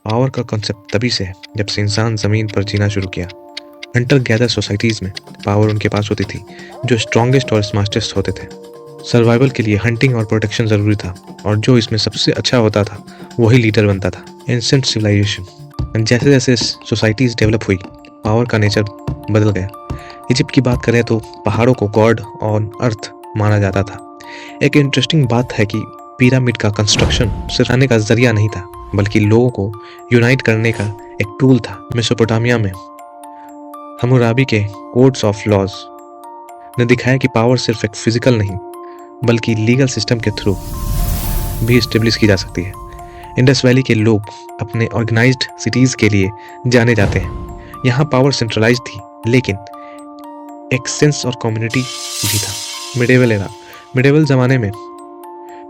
Power का concept तभी से है जब से इंसान ज़मीन पर जीना शुरू किया। हंटर गैदर सोसाइटीज़ में पावर उनके पास होती थी जो स्ट्रॉन्गेस्ट और स्मार्टेस्ट होते थे। सर्वाइवल के लिए हंटिंग और प्रोटेक्शन ज़रूरी था, और जो इसमें सबसे अच्छा होता था वही लीडर बनता था। एंशिएंट सिविलाइजेशन, जैसे जैसे सोसाइटीज़ डेवलप हुई, पावर का नेचर बदल गया। इजिप्ट की बात करें तो पहाड़ों को गॉड ऑन अर्थ माना जाता था। एक इंटरेस्टिंग बात है कि पिरामिड का कंस्ट्रक्शन सिर्फ आने का जरिया नहीं था, बल्कि लोगों को यूनाइट करने का एक टूल था। मेसोपोटामिया में हम्मुराबी के कोड्स ऑफ लॉज ने दिखाया कि पावर सिर्फ एक फिजिकल नहीं बल्कि लीगल सिस्टम के थ्रू भी एस्टेब्लिश की जा सकती है। इंडस वैली के लोग अपने ऑर्गेनाइज्ड सिटीज़ के लिए जाने जाते हैं। यहाँ पावर सेंट्रलाइज थी, लेकिन एक सेंस और कम्युनिटी भी था। मिडेवल ज़माने में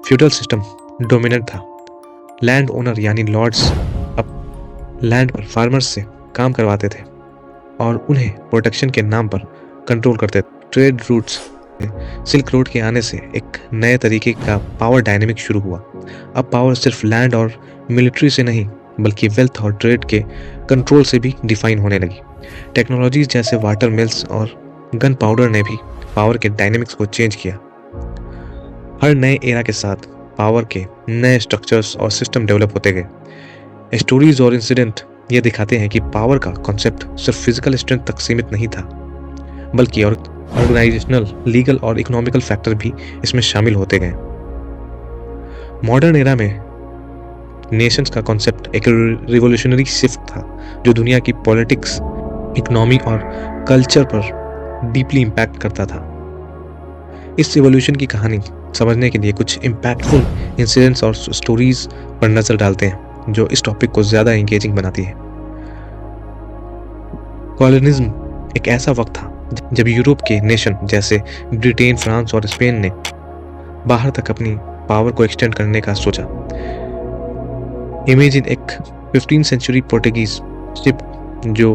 फ्यूडल सिस्टम डोमिनेंट था। लैंड ओनर यानी लॉर्ड्स अब लैंड पर फार्मर्स से काम करवाते थे और उन्हें प्रोटेक्शन के नाम पर कंट्रोल करते थे। ट्रेड रूट्स, सिल्क रोड के आने से एक नए तरीके का पावर डायनेमिक शुरू हुआ। अब पावर सिर्फ लैंड और मिलिट्री से नहीं बल्कि वेल्थ और ट्रेड के कंट्रोल से भी डिफाइन होने लगी। टेक्नोलॉजीज जैसे वाटर मिल्स और गन पाउडर ने भी पावर के डायनेमिक्स को चेंज किया। हर नए एरा के साथ पावर के नए स्ट्रक्चर्स और सिस्टम डेवलप होते गए। स्टोरीज और इंसिडेंट ये दिखाते हैं कि पावर का कॉन्सेप्ट सिर्फ फिजिकल स्ट्रेंथ तक सीमित नहीं था, बल्कि ऑर्गेनाइजेशनल, लीगल और इकोनॉमिकल फैक्टर भी इसमें शामिल होते गए। मॉडर्न एरा में नेशंस का कॉन्सेप्ट एक रिवोल्यूशनरी शिफ्ट था जो दुनिया की पॉलिटिक्स, इकोनॉमी और कल्चर पर डीपली इम्पैक्ट करता था। इस रिवोल्यूशन की कहानी समझने के लिए कुछ इम्पैक्टफुल इंसिडेंट्स और स्टोरीज पर नजर डालते हैं जो इस टॉपिक को ज़्यादा एंगेजिंग बनाती है। कॉलोनिज्म एक ऐसा वक्त था जब यूरोप के नेशन जैसे ब्रिटेन, फ्रांस और स्पेन ने बाहर तक अपनी पावर को एक्सटेंड करने का सोचा। इमेजिन एक 15वीं सेंचुरी पोर्टुगीज शिप जो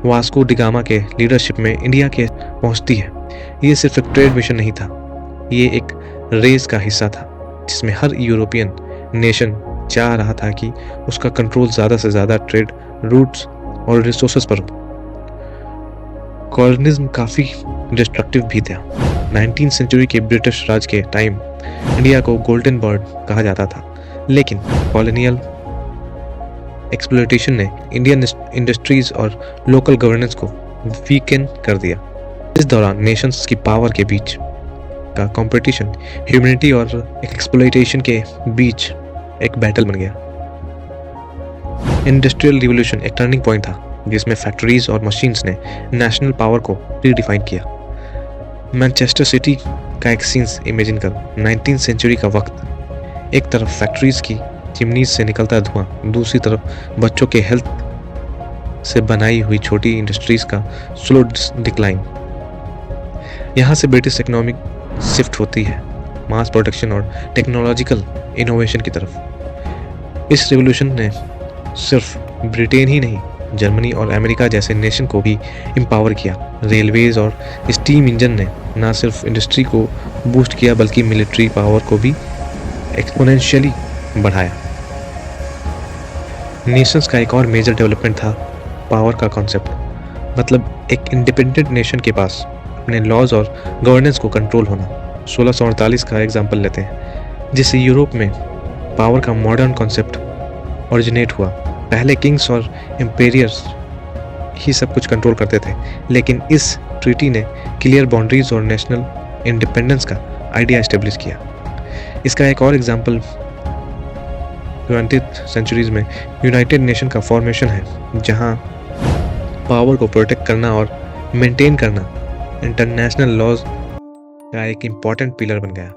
वास्को डी गामा के लीडरशिप में इंडिया के पहुंचती है। ये सिर्फ एक ट्रेड मिशन नहीं था, ये एक रेस का हिस्सा था जिसमें हर यूरोपियन नेशन चाह रहा था कि उसका कंट्रोल ज़्यादा से ज़्यादा ट्रेड रूट्स और रिसोर्सेज पर हो। कॉलोनिज्म काफ़ी डिस्ट्रक्टिव भी था। 19वीं सेंचुरी के ब्रिटिश राज के टाइम इंडिया को गोल्डन बर्ड कहा जाता था, लेकिन कॉलोनियल एक्सप्लॉयटेशन ने इंडियन इंडस्ट्रीज और लोकल गवर्नेंस को वीकन कर दिया। इस दौरान नेशंस की पावर के बीच का कंपटीशन ह्यूमैनिटी और एक्सप्लॉयटेशन के बीच एक बैटल बन गया। इंडस्ट्रियल रिवॉल्यूशन एक टर्निंग पॉइंट था जिसमें फैक्ट्रीज और मशीन्स ने नेशनल पावर को रीडिफाइन किया। मैनचेस्टर सिटी का एक सीन्स इमेजिन करो। 19वीं सेंचुरी का वक्त, एक तरफ फैक्ट्रीज की चिमनीज से निकलता धुआं, दूसरी तरफ बच्चों के हेल्थ से बनाई हुई छोटी इंडस्ट्रीज का स्लो डिक्लाइन। यहाँ से ब्रिटिश इकोनॉमिक शिफ्ट होती है मास प्रोडक्शन और टेक्नोलॉजिकल इनोवेशन की तरफ। इस रिवॉल्यूशन ने सिर्फ ब्रिटेन ही नहीं, जर्मनी और अमेरिका जैसे नेशन को भी एम्पावर किया। रेलवेज और स्टीम इंजन ने न सिर्फ इंडस्ट्री को बूस्ट किया बल्कि मिलिट्री पावर को भी एक्सपोनेंशियली बढ़ाया। नेशंस का एक और मेजर डेवलपमेंट था पावर का कॉन्सेप्ट, मतलब एक इंडिपेंडेंट नेशन के पास अपने लॉज और गवर्नेंस को कंट्रोल होना। 1648 का एग्जाम्पल लेते हैं, जिससे यूरोप में पावर का मॉडर्न कॉन्सेप्ट ओरिजिनेट हुआ। पहले किंग्स और एम्पेरियर्स ही सब कुछ कंट्रोल करते थे, लेकिन इस ट्रीटी ने क्लियर बाउंड्रीज और नेशनल इंडिपेंडेंस का आइडिया एस्टेब्लिश किया। इसका एक और एग्जाम्पल 20th सेंचुरीज में यूनाइटेड नेशन का फॉर्मेशन है, जहां पावर को प्रोटेक्ट करना और मेंटेन करना इंटरनेशनल लॉज का एक इम्पॉर्टेंट पिलर बन गया।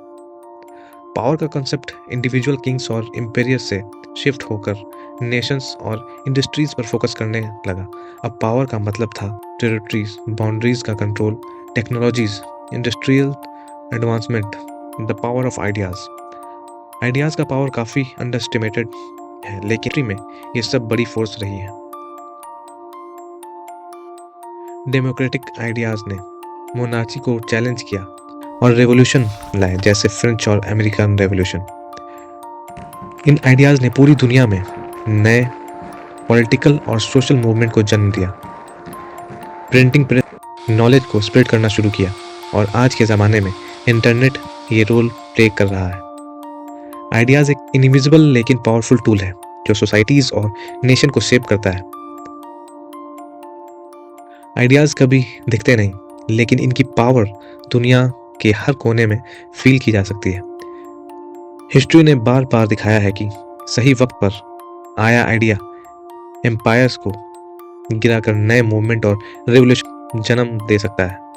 पावर का कंसेप्ट इंडिविजुअल किंग्स और एम्पेरियर से शिफ्ट होकर नेशंस और इंडस्ट्रीज पर फोकस करने लगा। अब पावर का मतलब था टेरिटरीज, बाउंड्रीज का control, technologies, industrial advancement, the power of ideas का पावर काफ़ी अंडरएस्टिमेटेड है, लेकिन में ये सब बड़ी फोर्स रही है। डेमोक्रेटिक आइडियाज़ ने मोनार्ची को चैलेंज किया और रेवोल्यूशन लाए, जैसे फ्रेंच और अमेरिकन रेवोल्यूशन। इन आइडियाज़ ने पूरी दुनिया में नए पॉलिटिकल और सोशल मूवमेंट को जन्म दिया। प्रिंटिंग प्रेस नॉलेज को स्प्रेड करना शुरू किया और आज के ज़माने में इंटरनेट ये रोल प्ले कर रहा है। आइडियाज़ एक इनविजिबल लेकिन पावरफुल टूल है जो सोसाइटीज़ और नेशन को शेप करता है। आइडियाज़ कभी दिखते नहीं, लेकिन इनकी पावर दुनिया के हर कोने में फील की जा सकती है। हिस्ट्री ने बार बार दिखाया है कि सही वक्त पर आया आइडिया एम्पायर्स को गिराकर नए मूवमेंट और रेवोल्यूशन जन्म दे सकता है।